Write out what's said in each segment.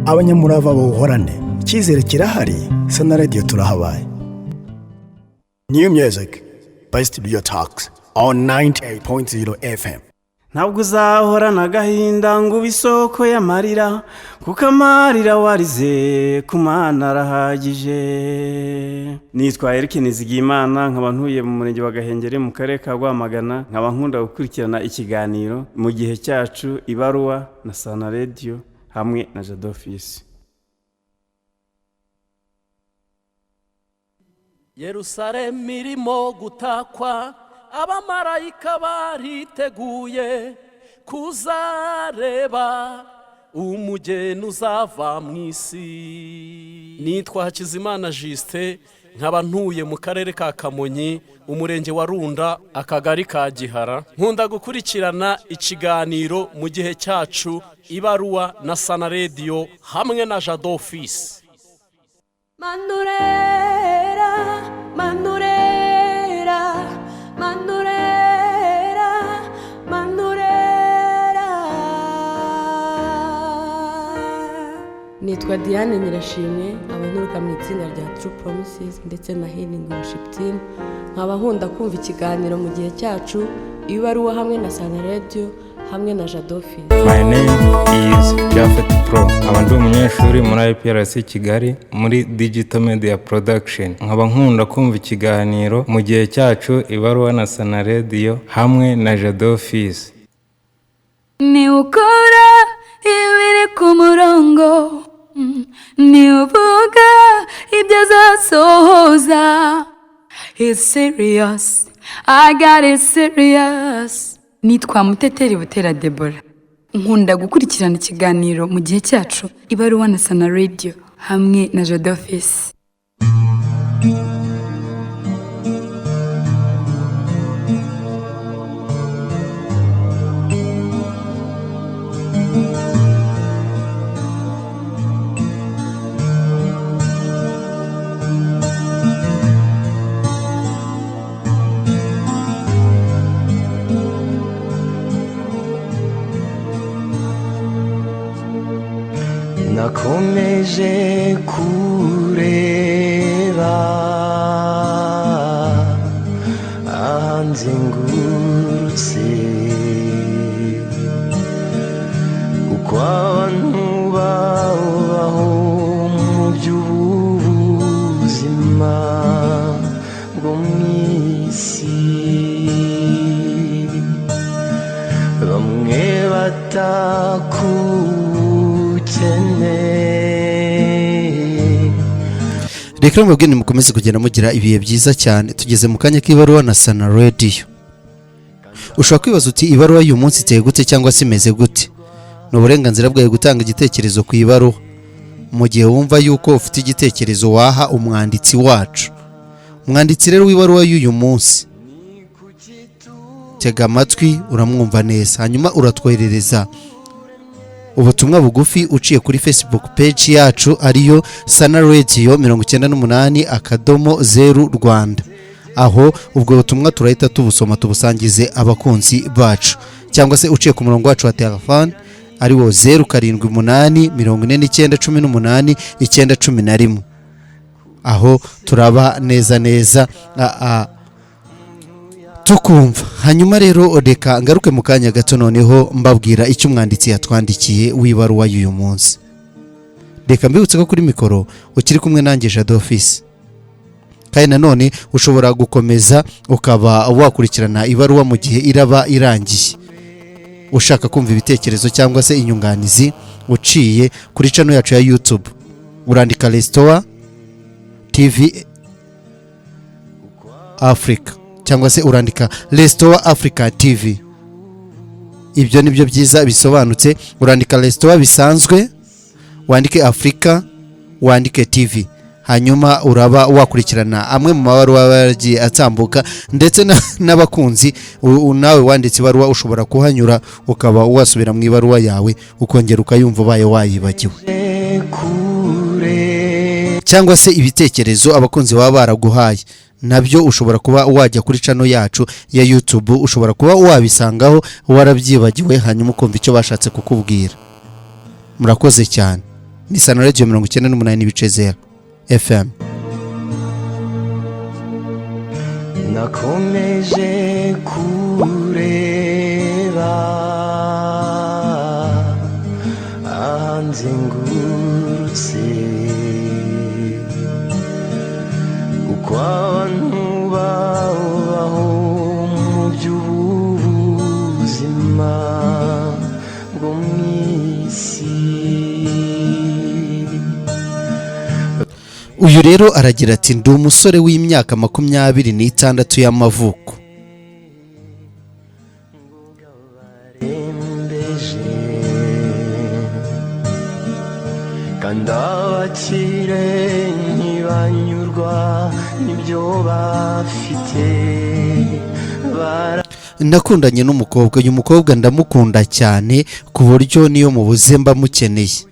abanyamurava bawuhorane, icyizere kirahari, Sana Radio turahabaye. New music, based on your talks on 98.0 FM. Ntabwo uzahorana agahinda ngo ubisoko y'amarira, kuko amarira warize ku Mana arahagije. Nitwa Eric Nizigimana, nkaba ntuye mu murenge wa Gahengeri mu karere ka Rwamagana, nkaba nkunda gukurikirana ikiganiro mu gihe cyacu Ibaruwa na Sana Radio hamwe na Jado Office. Yerusalemu irimo gutakwa, abamarayika bariteguye kuzareba umugeni uzava mu isi. Nitwa Hakizimana Justin, nkaba ntuye mu karere ka Kamonyi, umurenge wa Runda, akagari ka Gihara. Nkunda gukurikirana ikiganiro mu gihe cyacu Ibaruwa na Sana Radio hamwe na Jado Office. Mandurera, mandurera, mandurera, mandurera. Nitwa Diane Nyirashimwe, abanturuka mu itsinda rya True Promises ndetse na Healing Worship Team. Nkaba nkunda kumva ikiganiro mu gihe cyacu Ibaruwa hamwe na Sana Radio hamwe na Jado Office. My name is Jafet Pro. Ndi umunyeshuri muri IPRC Kigali muri Digital Media Production. Nkaba nkunda kumva ikiganiro mu gihe cyacu Ibaruwa na Sana Radio hamwe na Jado Office. Ni ukora ibiri ku murongo, ni uvuga ibyo azasohoza. He's serious, I got it serious. Nitwa Muteteri Butera Deborah. Nkunda gukurikirana ikiganiro mu gihe cyacu Ibaruwa na Sana Radio hamwe na Jado Office. Nakomeje kureba anzengurutse uko abantu babaho mu by'ubuzima bwo mw'isi, bamwe Reka mbabwire mukomeze kugenda mugira ibihe byiza cyane. Tugeze mu kanya k'Ibaruwa na Sana Radio. Ushobora kwibaza uti Ibaruwa y'uyu munsi iteye gute cyangwa se imeze gute? Ni uburenganzira bwawe gutanga igitekerezo ku Ibaruwa. Mu gihe wumva yuko ufite igitekerezo waha umwanditsi wacu. Umwanditsi rero w'Ibaruwa y'uyu munsi, tega amatwi uramwumva neza, hanyuma uratwoherereza ubutumwa bugufi uciye kuri Facebook page yacu ariyo Sana Radio 98.0 Rwanda. Aho ubwo butumwa turahita tubusoma tubusangize abakunzi bacu, cyangwa se uciye ku murongo wacu wa telefone ariwo 07481918 aho turaba neza tukumva. Hanyuma rero reka ngaruke mu kanya gato noneho mbabwira icyo umwanditsi yatwandikiye w'Ibaruwa y'uyu munsi. Reka mbibutse ko kuri mikoro ukiri kumwe nanjye Jado Office. Kandi nanone ushobora gukomeza ukaba wakurikirana Ibaruwa mu gihe iraba irangiye. Ushaka kumva ibitekerezo cyangwa se inyunganizi uciye kuri channel yacu ya YouTube. Urandika Restore TV Africa cyangwa se urandika Restore Africa TV. Ibyo nibyo byiza bisobanutse. Urandika Restore bisanzwe, wandike Africa, wandike TV, hanyuma uraba wakurikirana amwe mu mabaruwa yagiye atambuka, ndetse n'abakunzi. Nawe wanditse ibaruwa ushobora kuhanyura ukaba wasubira mu ibaruwa yawe ukongera ukayumva ubaye wayibagiwe, cyangwa se ibitekerezo abakunzi baba baraguhaye nabyo ushobora kuba wajya kuri channel yacu ya YouTube, ushobora kuba wabisangaho warabyibagiwe hanyuma ukumva icyo bashatse kukubwira. Murakoze cyane. ni Sana Radio 98.0 FM. nakomeje kureba anzengurutse uko abantu babaho mu by'ubuzima bwo mu isi. Uyu rero aragira ati ndi umusore w'imyaka 26 y'amavuko. kandi abakire ntibanyurwa n'ibyo bafite. Nakundanye n'umukobwa, uyu mukobwa ndamukunda cyane ku buryo niyo mubuze mba mukeneye,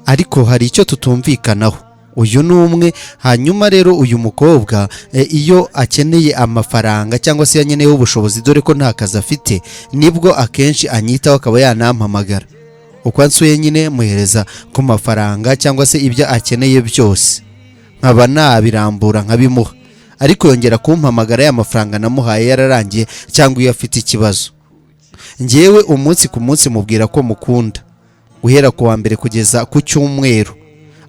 ariko hari icyo tutumvikanaho. Uyu ni umwe. Hanyuma rero uyu mukobwa iyo akeneye amafaranga cyangwa se yanyeneyeho ubushobozi, dore ko nta kazi afite, nibwo akenshi anyitaho akaba yanampamagara. Uko ansuye nyine muhereza ku mafaranga cyangwa se ibyo akeneye byose, nkaba nabirambura nkabimuha, ariko yongera kumpamagara ya mafaranga namuhaye yararangiye cyangwa iyo afite ikibazo. Ngewe umunsi ku munsi mubwira ko mukunda, guhera ku wa mbere kugeza ku cyumweru,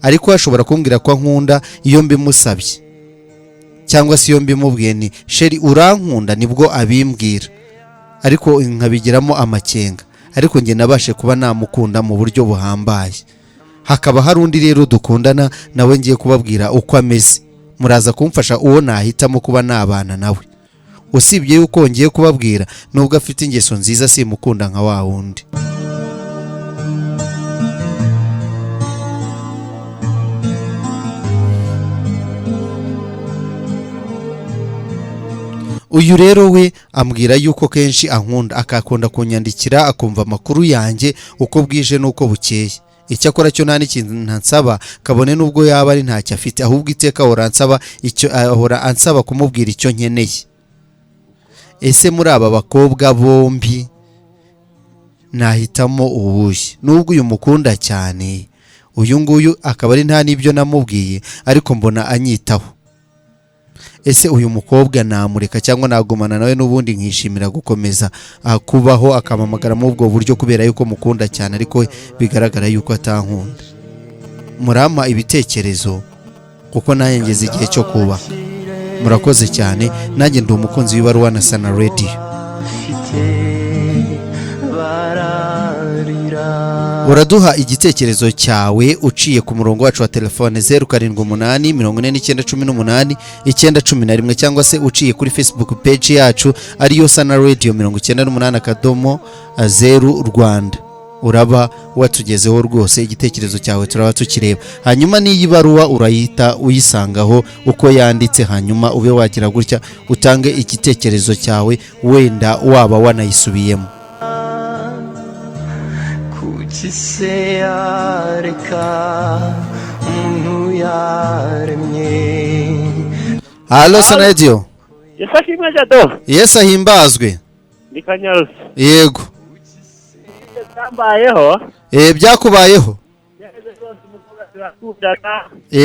ariko ashobora kumbwira ko nkunda iyo mbimusabye, cyangwa se iyo mbimubwiye ni sheri urankunda, nibwo abimbwira, ariko nkabigiramo amakenga. Ariko nge nabashe kuba namukunda mu buryo buhambaye. Hakaba hari undi rero dukundana nawe ngiye kubabwira uko ameze, muraza kumfasha uwo nahitamo kuba nabana nawe. Usibye yuko ngiye kubabwira nubwo afite ingeso nziza simukunda nka wa wundi. Uyu rero we ambwira yuko kenshi ankunda, akakunda kunyandikira, akumva amakuru yanjye uko bwije nuko bukeye. Icyakora cyo nta n'ikintu ntansaba, kabone nubwo yaba ari ntacyo afite, ahubwo iteka ahora ansaba kumubwira icyo nkeneye. Ese muri aba bakobwa bombi nahitamo uwuhe? Nubwo uyu mukunda cyane, uyu nguyu akaba ari nta n'ibyo namubwiye, ariko mbona anyitaho. Ese uyu mukobwa namureka cyangwa nagumana nawe n'ubundi nkishimira gukomeza kubaho akamamagara mu ubwo buryo kubera yuko mukunda cyane, ariko bigaragara yuko atankunda? Murampa ibitekerezo kuko naye ngeze igihe cyo kuba. Murakoze cyane, nanjye ndi umukunzi w'Ibaruwa na Sana Radio. Uraduha igitekerezo cyawe uciye ku murongo wacu wa telefone 07884918 cyangwa se uciye kuri Facebook page yacu ariyo Sana Radio 98.0 Rwanda. Uraba watugezeho rwose igitekerezo cyawe, turaba tukireba. Hanyuma niyi baruwa urayita uyisangaho uko yanditse, hanyuma ube wagira gutya utange igitekerezo cyawe, wenda waba wanayisubiyemo. Kise yareka umuntu yaremye. Halo Sana Radio. Yesashimwe Jado. Yes ahimbazwe. Nikanyarusi. Yego. Byambayeho. Byakubayeho.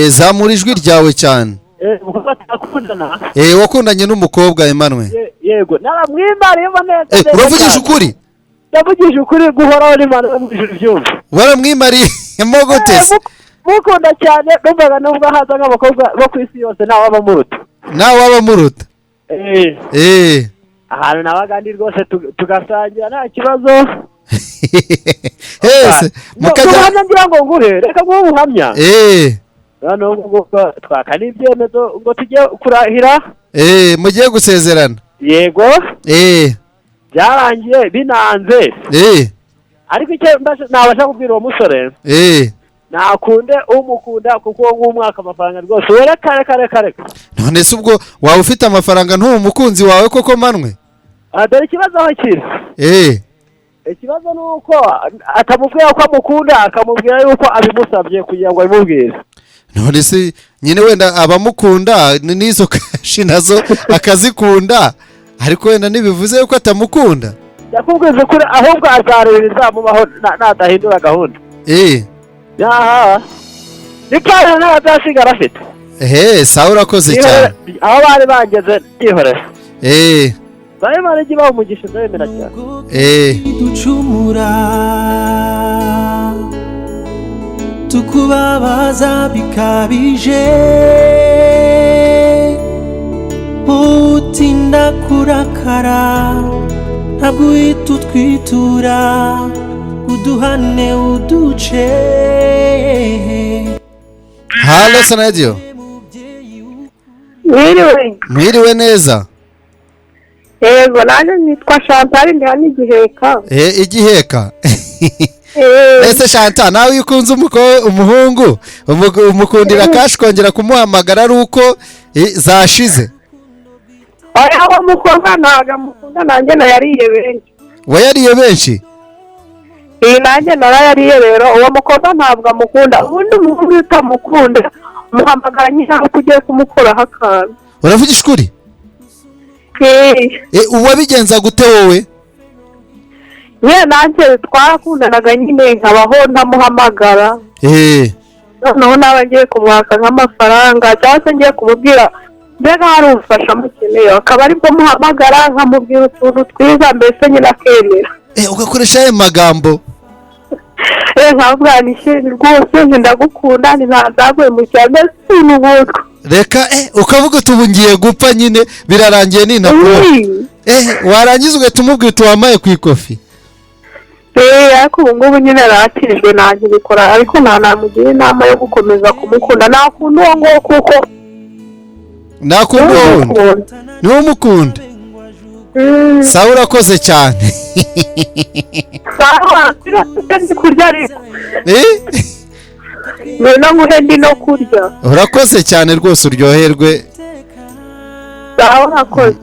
Zamura ijwi ryawe cyane. Wakundanye n'umukobwa Emmanuel. Yego. Naramwimariye neza. Uravugisha ukuri? Ndavugisha ukuri guhoraho n'Imana mu ijuru byumva. Waramwimariye mogotese. Mukunda cyane, numvaga nubwo haza nk'abakobwa bo ku isi yose nawe abamuruta. Nawe abamuruta. Ahantu nabagandi rwose tugasangira nta kibazo. Hese mukajya ngira ngo nguhe reka ngo uhamya. None ngo twakana ibyemezo ngo tujye kurahira. Mugiye gusezerana. Yego. Byarangiye binanze. Ariko icyo nabasha kubwira uwo musore. Nakunde umukunda kuko nk'umwaka amafaranga rwose kare. None se ubwo wawe ufite amafaranga ntuwo mukunzi wawe koko manwe? Dore ikibazo aho kiri. Ikibazo ni uko atamubwira ko amukunda, akamubwira yuko abimusabye kugira ngo abimubwire. None se nyine wenda abamukunda n'izo kashi nazo akazikunda, ariko wenda nibivuze yuko atamukunda. Yakubwiza kuri ahubwo azarereza mubaho natahindura gahunda. ya nipana n'abazasigara afite sawa urakoze cyane aho bari bageze yihorera bari barigi umugisha ndemera cyane ducumura tukubabaza bikabije utinda kurakara ntabwo uhita utwitura uduhane uduce. Halo Sanadio. Mwiriwe neza. Yego nanjye nitwa Chantal ndi hano Igiheka. Igiheka. Ese Chantal nawe ukunze umuhungu umukundira kashi kongera kumuhamagara ari uko zashize. Oya umukobwa ntaga mukunda nanjye nayariye benshi. Wayariye benshi? Nanjye narayariye rero uwo mukobwa ntabwo amukunda ubundi umuhungu utamukunda muhamagara nyine aho tugiye kumukuraho akantu. Uravugisha ukuri? Uwabigenza gute wowe? Nanjye twarakundanaga nyine nkabaho ntamuhamagara. Noneho nawe ngiye kumwaka nk'amafaranga cyangwa se ngiye kumubwira mbega hari ubufasha mukeneye akaba aribwo muhamagara nkamubwira utuntu twiza mbese nyine akemera. Ugakoresha ayo magambo? Nkavuga rwose ndagukunda ntazaguye mu cyane sinubutwa. Reka ukavuga ubu ngiye gupfa nyine birarangiye ninakura. Warangiza ugatumubwira utuwamaye ku ikofi. Ariko ubu ngubu nyine aratijwe nanjye bikora ariko namugira inama yo gukomeza kumukunda nakunda uwo nguwo kuko nakunda uwo niwo umukunda. Sawa urakoze cyane. Sawa ndi kurya ariko no nguhendi no kurya. Urakoze cyane rwose uryoherwe. Sawa urakoze.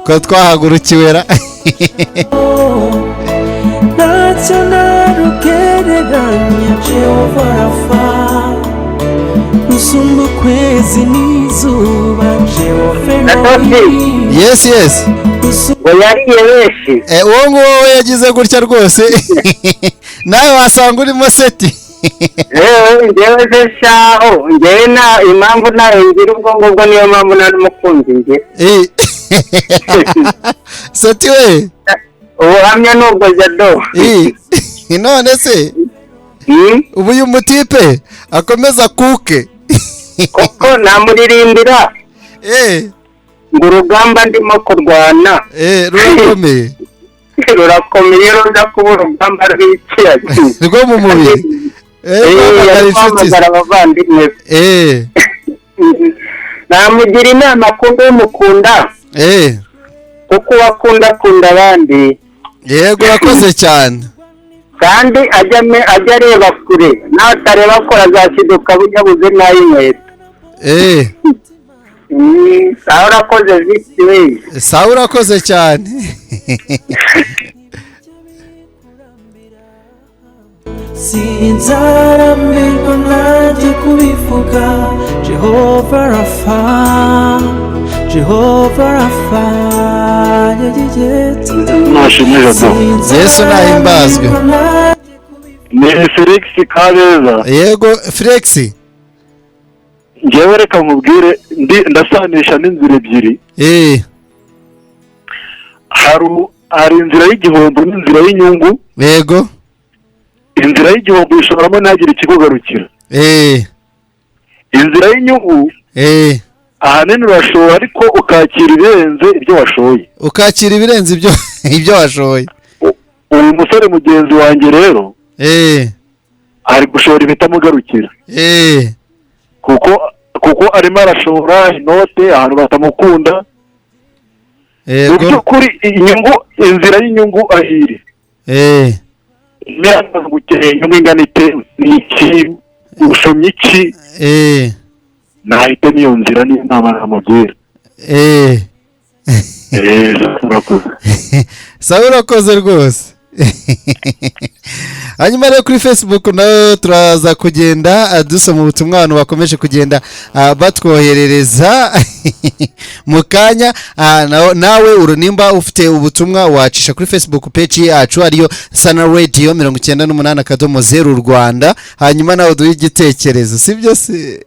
Ko twahagurukiwe ra. Ntacyo narugereranya Jehova Rafa usumba ukwezi n'izuba Jehova. Yes. Wayariye benshi. Uwo nguwo yagize gutya rwose. Nawe wasanga urimo seti. Njyewe se shaho njyewe na impamvu nawe ngira ubwo niyo mpamvu nari mukunzi njye. Seti we. Ubuhamya nubwo jado. None se ubu uyu mutipe akomeza kuke. Koko namuririmbira. Ngo urugamba ndimo kurwana. Rurakomeye. Rurakomeye ruza kuba urugamba rw'icyacu. Rwo mu mubiri. Abavandimwe. Namugira inama kumbe y'umukunda. Kuko wakunda abandi. Yego urakoze cyane. Kandi ajya areba kure natareba ko azashiduka bunyabuze nayinkweto. Sawa urakoze visi. Sawa urakoze cyane. Sinzarambirwa nanjye kubivuga Jehova Rafa Yesu nahimbazwe. Ni Felix Kabeza. Yego Felix. Ngewe reka nkubwire ndasanisha n'inzira ebyiri. Hari inzira y'igihombo n'inzira y'inyungu. Yego. Inzira y'igihombo ishoramo ntagire ikikugarukira. Inzira y'inyungu ahanini urashora ariko ukakira ibirenze ibyo washoye. Ukakira ibirenze ibyo washoye. Uyu musore mugenzi wanjye rero ari gushora ibitamugarukira. Kuko arimo arashora inote ahantu batamukunda. Mu by'ukuri inzira y'inyungu ahiri. Imyaka gukeneye inyungu ingana ite n'iki ushomye iki. Nahita niyo nzira n'inama namubwira. Urakoze. Sawa urakoze rwose. hanyuma rero kuri Facebook nayo turaza kugenda dusoma ubutumwa abantu bakomeje kugenda batwoherereza mu kanya. Nawe nimba ufite ubutumwa wacisha kuri Facebook page yacu ariyo Sana Radio 98.0 Rwanda, hanyuma nawe duhe igitekerezo, sibyo se?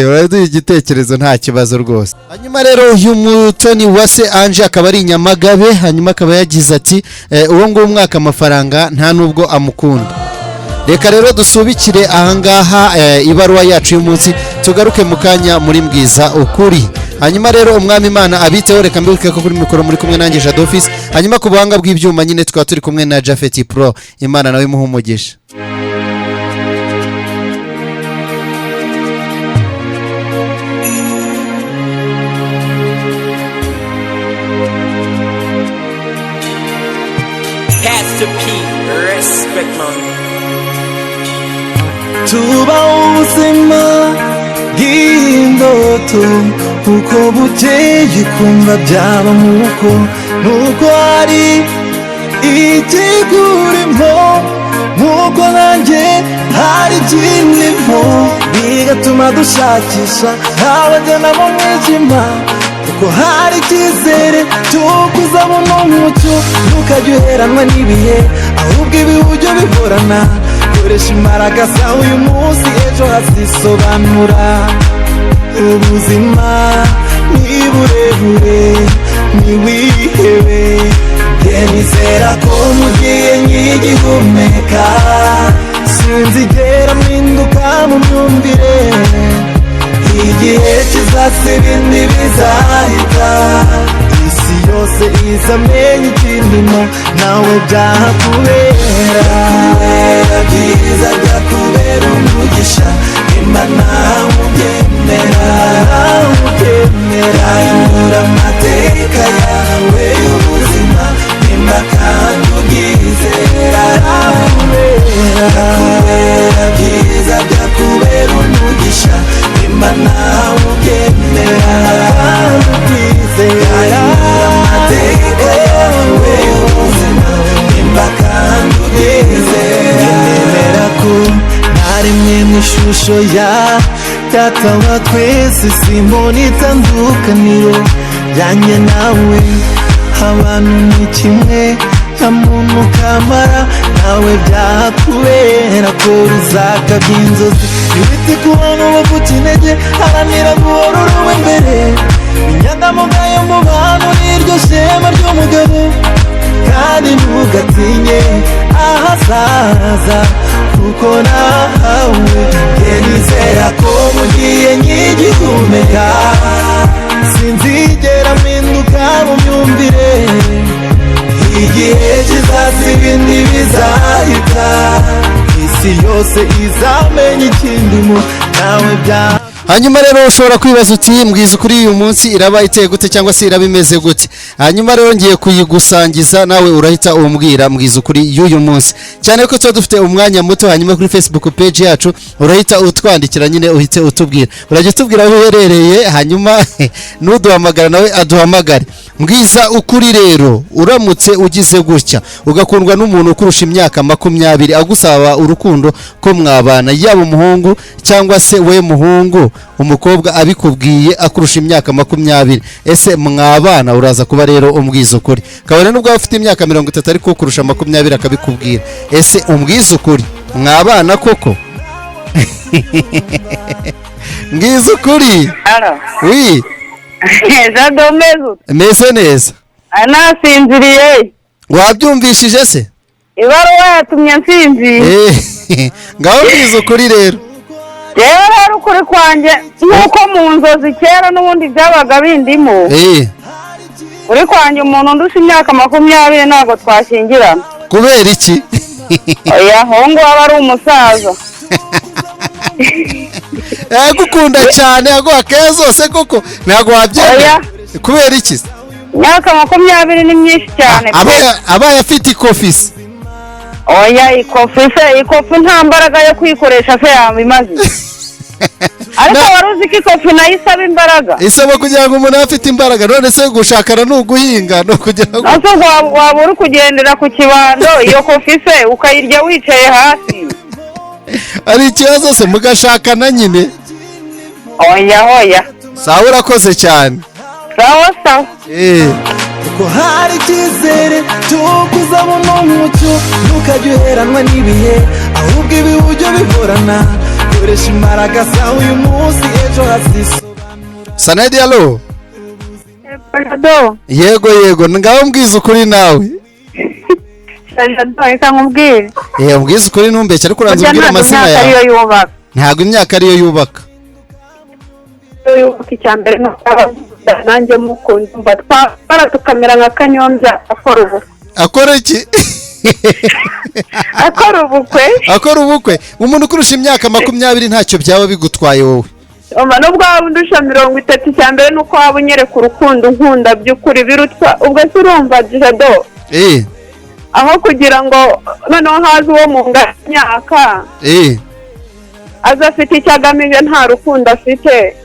uraduha igitekerezo nta kibazo rwose. Hanyuma rero uyu Mutoni Wase Ange akaba ari Nyamagabe, hanyuma akaba yagize ati uwo ngo umwaka amafaranga nta nubwo amukunda. Reka rero dusubikire ahangaha ibaruwa yacu y'umunsi, tugaruke mu kanya muri Mbwiza Ukuri. Hanyuma rero umwami Imana abiteho, reka mbibuke ko kuri mikoro muri kumwe nanjye Jado Office, hanyuma ku buhanga bw'ibyuma nyine tukaba turi kumwe na Jafeti Pro. Imana nawe imuhe umugisha. Tuba ubuzima bw'indoto uko bukeye kumva byaba nuko hari itegurimo nkuko nanjye hari ikindimo, bigatuma dushakisha abajyana mu mwijima kuko hari icyizere cy'uko uzabona umucyo. Ntukajye uheranwa n'ibihe ahubwo ibiburyo bihorana, koresha imbaraga zawe uyu munsi ejo hazisobanura. Ubuzima ni burebure ntiwihebe, nizera ko mugihe nkigihumeka sinzigera mpinduka mu myumvire. Igihe kizasa ibindi bizahita, isi yose izamenya ikindimo nawe byakubera byiza, byakubera umugisha. Imana ubyemera ihindura amateka yawe y'ubuzima, nimba kandi ubwizera arakubera byiza, byakubera umugisha. Imana ubyemera ubwizera amateka yawe y'ubuzima, nimba kandi ubwizera. Nemera ko narimwe mu ishusho ya Data wa twese, simbona itandukaniro ryanjye nawe. Abantu ni kimwe, nta muntu kamara, nawe byakubera ko uzakabya inzozi. Ibiti ku bantu bavuga intege, haranira guhora uri imbere. Inyangamugayo mu bantu niryo shema ry'umugabo, kandi ntugatinye ahazaza kuko nahawe. Nizera ko mugihe nkigihumeka sinzigera mpinduka mu myumvire. Igihe kizaza ibindi bizahita, isi yose izamenya ikindimo nawe bya. Hanyuma rero ushobora kwibaza uti Mbwiza Ukuri uyu munsi iraba iteye gute cyangwa se iraba imeze gute? Hanyuma rero ngiye kuyigusangiza, nawe urahita umbwira Mbwiza Ukuri y'uyu munsi, cyane ko tuba dufite umwanya muto. Hanyuma kuri Facebook page yacu urahita utwandikira nyine uhite utubwira, urajya utubwira aho uherereye, hanyuma n'uduhamagara nawe aduhamagare. Mbwiza Ukuri rero uramutse ugize gutya ugakundwa n'umuntu ukurusha imyaka 20 agusaba urukundo ko mwabana, yaba umuhungu cyangwa se we muhungu umukobwa abikubwiye akurusha imyaka 20, ese mwabana? Uraza kuba rero umbwiza ukuri. Kabone nubwo afite imyaka 30 ariko ukurusha 20 akabikubwira, ese umbwiza ukuri mwabana koko? Mbwiza ukuri. Oui. Jado mezo. Meze neza. Anasinziriye. Wabyumvishije se? Ibaruwa yatumye nsinzira. Ngaho Mbwiza Ukuri rero. Rero ukuri kwanjye nuko mu nzozi kera n'ubundi byabaga bindimo. Uri kwanjye umuntu ndusha imyaka 20 ntago twashingirana. Kubera iki? Oya hongo aba ari umusaza. Gukunda cyane aguha kezo se koko ntago wabyemera. Kubera iki? Imyaka 20 ni myinshi cyane. Abaye afite ikofisi. Oya ikofi nta mbaraga yo kwikoresha se yabimaze. ariko waruzi ko ikofi nayo isaba imbaraga. Isaba kugira ngo umuntu afite imbaraga, none se gushakana no guhinga no kugira ngo waba uri kugendera ku kibando iyo kofi se ukayirya wicaye hasi. Ari ikibazo se mugashakana nyine. Oya. Sawa urakoze cyane. Sawa. Kuko hari icyizere cyo kuzabona umucyo ntukajye uheranwa n'ibihe ahubwo ibiburyo bihorana koresha imbaraga zawe uyu munsi ejo hazisobanura. Sanedi alo. Yego ngaho mbwiza ukuri nawe. Reka nkubwire. Mbwiza ukuri ntumbeshye ariko uranze ubwira amazina yawe. Ntabwo imyaka ariyo yubaka. Icyambere nanjye mukunda umva twara tukamera nka Kanyombya akora iki? Akora ubukwe umuntu kurusha imyaka 20 ntacyo byaba bigutwaye wowe. Nubwo waba undusha 30 icyambere nuko waba unyereka urukundo nkunda by'ukuri birutwa ubwo se urumva Jado. Aho kugira ngo noneho haza uwo mu myaka azafite icyagamije nta rukundo afite.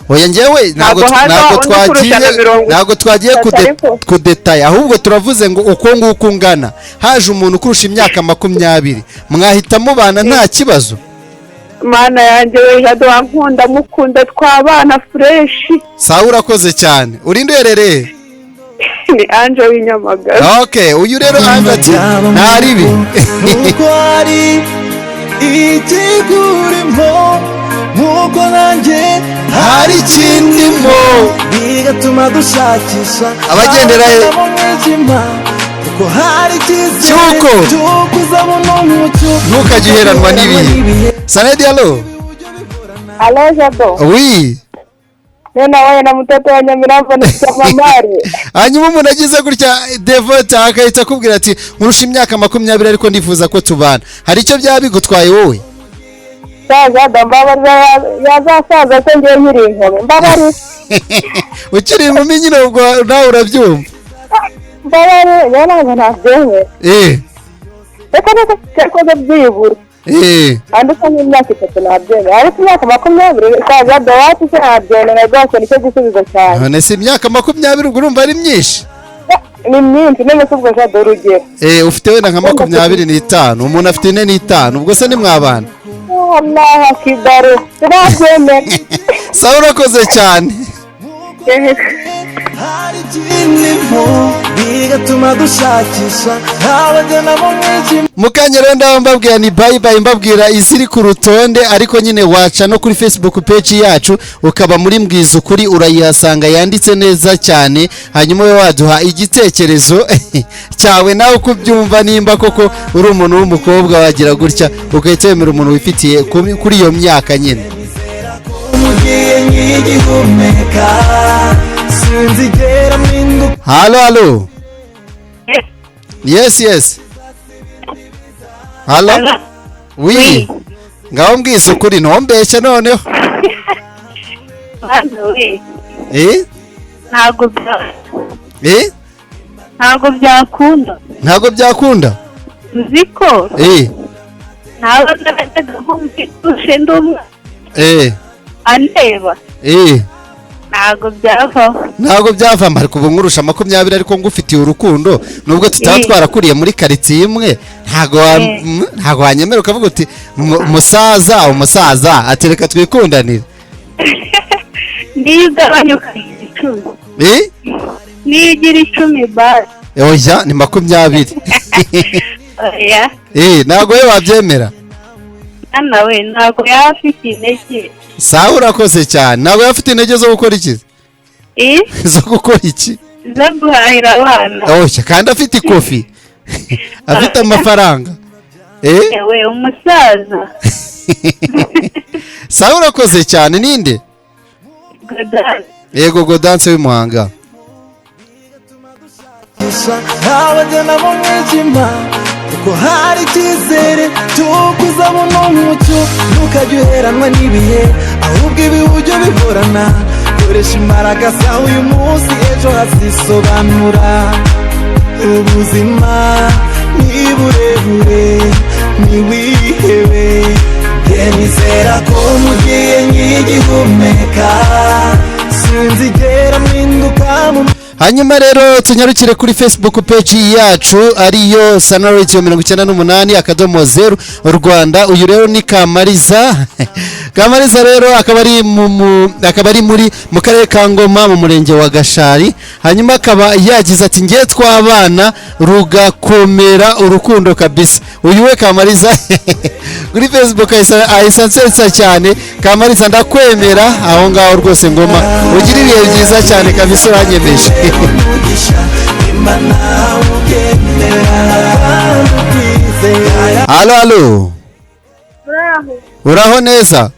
Oya njyewe ntabwo twagiye kudetaya ahubwo turavuze ngo uko nguko ungana haje umuntu kurusha imyaka 20 mwahita mubana nta kibazo. Mana yanjye we Jado wankunda mukunda twabana fresh. Sawa urakoze cyane. Urinde uherereye? Ni Anje w'inyamagara. Okay, uyu rero Anje ati ntaribi. Nuko ari itegurimo nkuko nanjye hari ikindimo bigatuma dushakisha abagendera kuko hari icyizere cyo kuzabona umucyo ntukajye uheranwa n'ibihe. Sanedi alo. Alo Jado. Oui. Nena waye na mtoto wa Nyamirambo na Chamamare. Hanyuma umuntu agize gutya Devote akahita akubwira ati nkurusha imyaka 20 ariko ndifuza ko tubana. Hari icyo byaba bigutwaye wowe? Saza ndambabara yazasaza ko ngiye nkiri inkome. Mbabari. Ukiri inkumi nyine ubwo nawe urabyumva. Mbabari yana ntabyewe. Reka byibura. Andika n'imyaka 3 nabyemera ariko imyaka 20 saza dawati se nabyemera rwose nicyo gisubizo cyane. None si imyaka 20 ubwo urumva ari myinshi? Ni myinshi none se ubwo Jado urugero. Ufite wenda nka 25 umuntu afite 45 ubwo se ni mwabana? Allah akibaru turabyemera. Sawa urakoze cyane. hari ikindimo bigatuma dushakisha abagana mu mwijima. Mukanyero ndababwira ni bye bye mbabwira iziri ku rutonde ariko nyine waca no kuri Facebook page yacu ukaba muri mbwiza ukuri urayihasanga yanditse neza cyane hanyuma we waduha igitekerezo cyawe nawe kubyumva nimba koko uri umuntu w'umukobwa wagira gutya ukayitemera umuntu wifitiye kuri iyo myaka nyine. Mugihe nk'igihumeka sinzigera mpinduka. Halo. Yes. Halo. Oui. Ngaho mbwiza ukuri ntombeshya noneho. Ntabwo byakunda. Nziko. Ntabwo ndabetega nk'umfite ndumwa. Andeba. Ntabwo byava ariko ubu nkurusha 20 ariko ngufitiye urukundo nubwo tutatwara kuriye muri quartier imwe ntago wanyemera ukavuga uti umusaza atereka twikundanire. Nigabanyuka 10. Nigira 10 basi. Oya ni 20. Oya. Ntago we wabyemera. Nawe ntago yafite intege. Sawa urakoze cyane. Ntago yafite intege zo gukora iki? Zo gukora iki? Zo guhahira abana. Oya kandi afite ikofi. Afite amafaranga. Ewe umusaza. Sawa urakoze cyane ninde? Godanse. Yego Godanse w'Imuhanga. Abagana mu mwijima kuko hari icyizere cyo kuzabona umucyo ntukajye uheranwa n'ibihe ahubwo ibiburyo bihorana koresha imbaraga zawe uyu munsi ejo hazisobanura. Ubuzima ni burebure ntiwihebe nizera ko mugiye nk'igihumeka sinzigera mpinduka mu. Hanyuma rero tunyarukire kuri Facebook page yacu ariyo Sana Radio 98.0 Rwanda. Uyu rero ni Kamariza. Kamariza rero akaba ari muri mu karere ka Ngoma mu murenge wa Gashari. Hanyuma akaba yagize ati ngiye twabana rugakomera urukundo kabisa. Uyu we Kamariza kuri Facebook ayisansetsa cyane. Kamariza ndakwemera aho ngaho rwose Ngoma. Ugira ibihe byiza cyane kabisa uranyemeje. Halo. Uraho neza?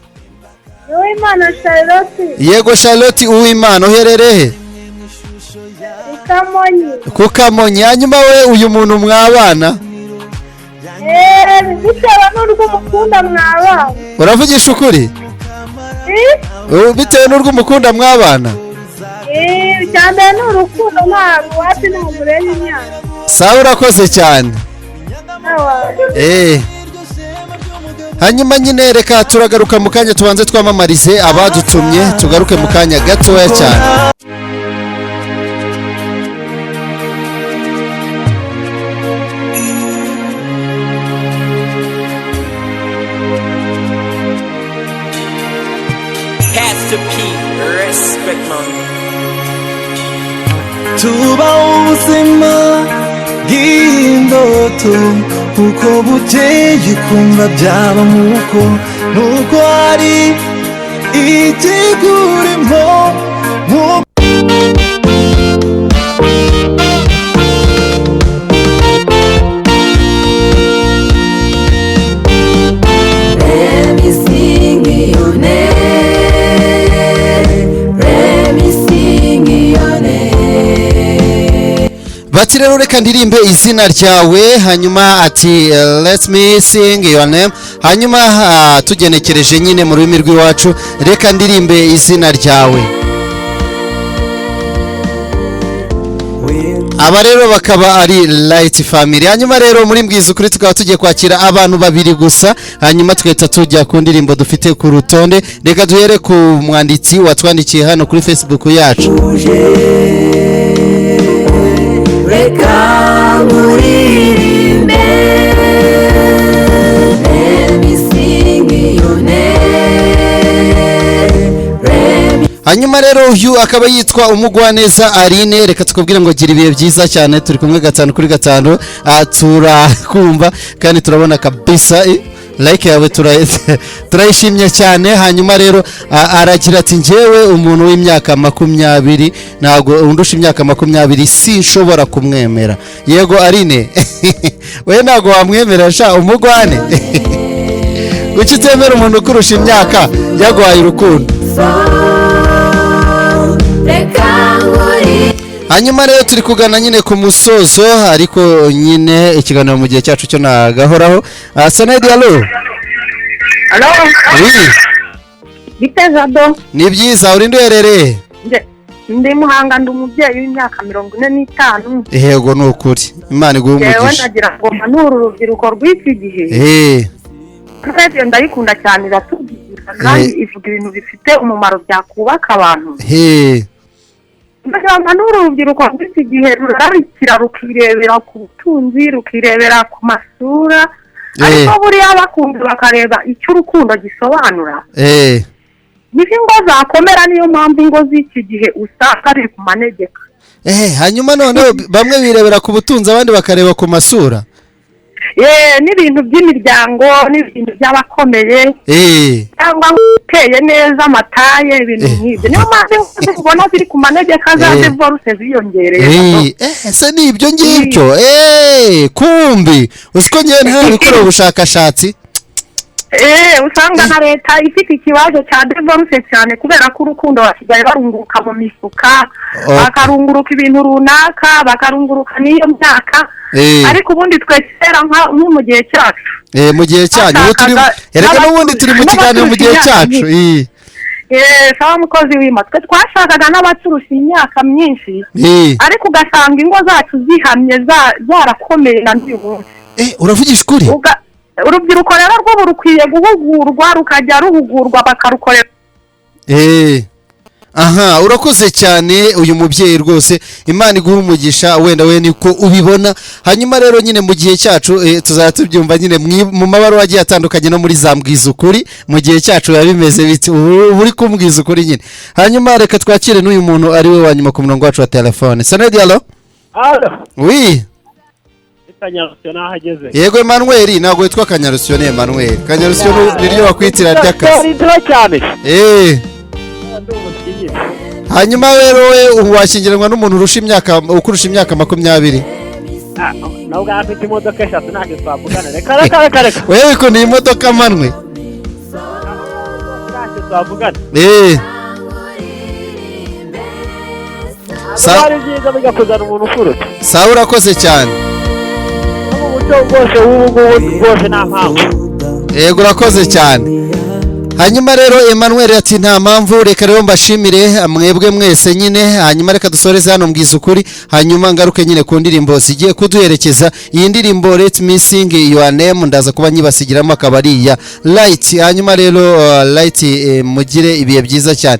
Uwimana Charlotte. Yego Charlotte Uwimana uherereye? Ku Kamonyi. Hanyuma we uyu muntu mwabana? Bitewe n'urwo mukunda mwabana. Uravugisha ukuri? Bitewe n'urwo mukunda mwabana? Cyane n'urukundo ntabwo wapi n'umurenge imyaka. Sawa urakoze cyane. Hanyuma nyine reka turagaruka mu kanya tubanze twamamarize abadutumye tugaruke mu kanya gatoya cyane. Tuba ubuzima bw'indoto uko bukeye kumva byaba nk'uko nuko hari itegurimo Bati rero reka ndirimbe izina ryawe hanyuma ati let me sing your name. Hanyuma tugenekereje nyine mu rurimi rw'iwacu reka ndirimbe izina ryawe. Aba rero bakaba ari Light Family. Hanyuma rero muri mbwiza kuri tukaba tugiye kwakira abantu babiri gusa hanyuma tweta tujya ku ndirimbo dufite ku rutonde. Reka duhere ku mwanditsi watwandikiye hano kuri Facebook yacu. Reka muririmbe hanyuma rero uyu akaba yitwa Umugwaneza Aline. Reka tukubwira ngo gira ibihe byiza cyane turi kumwe 5/5 turakumva kandi turabona kabisa like yawe turayishimye cyane. Hanyuma rero aragira ati njyewe umuntu w'imyaka 20 ntago undusha imyaka 20 sinshobora kumwemera. Yego Aline we ntago wamwemera sha umugwane uki temera umuntu kurusha imyaka yaguhaye urukundo. Hanyuma rero turi kugana nyine ku musozo ariko nyine ikiganiro mu gihe cyacu cyo nagahoraho. Sanedi allo. Allo. Oui. Bitezado. Ni byiza uri nduherereye? Ndi Muhanga ndi umubyeyi w'imyaka 45. Yego ni ukuri. Imana iguhe umugisha. Yewe ndagira ngo manuru urubyiruko rw'iki gihe. Radio ndayikunda cyane iratubwira kandi ivuga ibintu bifite umumaro byakubaka abantu. Ndagira ngo urubyiruko rw'iki gihe rurarikira rukirebera ku butunzi rukirebera ku masura ariko buriya bakunze bakareba icyo urukundo gisobanura. Niho ingo zakomera niyo mpamvu ingo z'iki gihe usanga ari ku manegeka. Hanyuma none bamwe birebera ku butunzi abandi bakareba ku masura. N'ibintu by'imiryango n'ibintu by'abakomeye cyangwa uteye neza amataye ibintu nk'ibyo niyo mpamvu ubona ziri ku manegeka za divorce ziyongereye. Ese ni ibyo ngibyo kumbi usiko ngiye ntabikora ubushakashatsi. Usanga na leta ifite ikibazo cya divorce cyane kubera ko urukundo basigaye barunguruka mu mifuka bakarunguruka ibintu runaka bakarunguruka n'iyo myaka ariko ubundi twekera nko mu gihe cyacu. Mu gihe cyanyu erega n'ubundi turi mu kiganiro mu gihe cyacu. Sawa mukozi w'imatwe twashakaga n'abaturusha imyaka myinshi ariko ugasanga ingo zacu zihamye zarakomeye na n'uyu munsi. Uravugisha ukuri? urubyiruko rero rwo rukwiye guhugurwa rukajya ruhugurwa bakarukorera. Aha, urakoze cyane uyu mubyeyi rwose, Imana iguha umugisha, wenda we niko ubibona. Hanyuma rero nyine mu gihe cyacu tuzaba tubyumva nyine mu mabaro agiye atandukanye no muri zambwiza ukuri, mu gihe cyacu yabimeze biti uri kumbwiza ukuri nyine. Hanyuma reka twakire n'uyu muntu ari we wanyuma ku murongo wacu wa telefone. Sanedi, allo? Allo. Oui. Kanyarusyo nahageze. Yego Emmanuel, ntabwo witwa Kanyarusyo, ne Emmanuel. Kanyarusyo niryo wakwitira ry'akazi. Hanyuma rero we washyingiranwa n'umuntu urusha imyaka ukurusha imyaka 20. Nabwo afite imodoka eshatu ntabwo twavugana. Reka. Wewe ko ni imodoka manwe. Twavugana. Sawa byiza bigakuzana umuntu ufuruta. Sawa urakoze cyane. Mu buryo bwose ubu bwose nta mpamvu. Yego urakoze cyane. Hanyuma rero Emmanuel ati nta mpamvu, reka rero mbashimire mwebwe mwese nyine. Hanyuma reka dusoreze hano mbwiza ukuri, hanyuma ngaruke nyine ku ndirimbo zigiye kuduherekeza. Iyi ndirimbo Let Me Sing Your Name ndaza kuba nyibasigiramo akabari ya Light. Hanyuma rero Light mugire ibihe byiza cyane.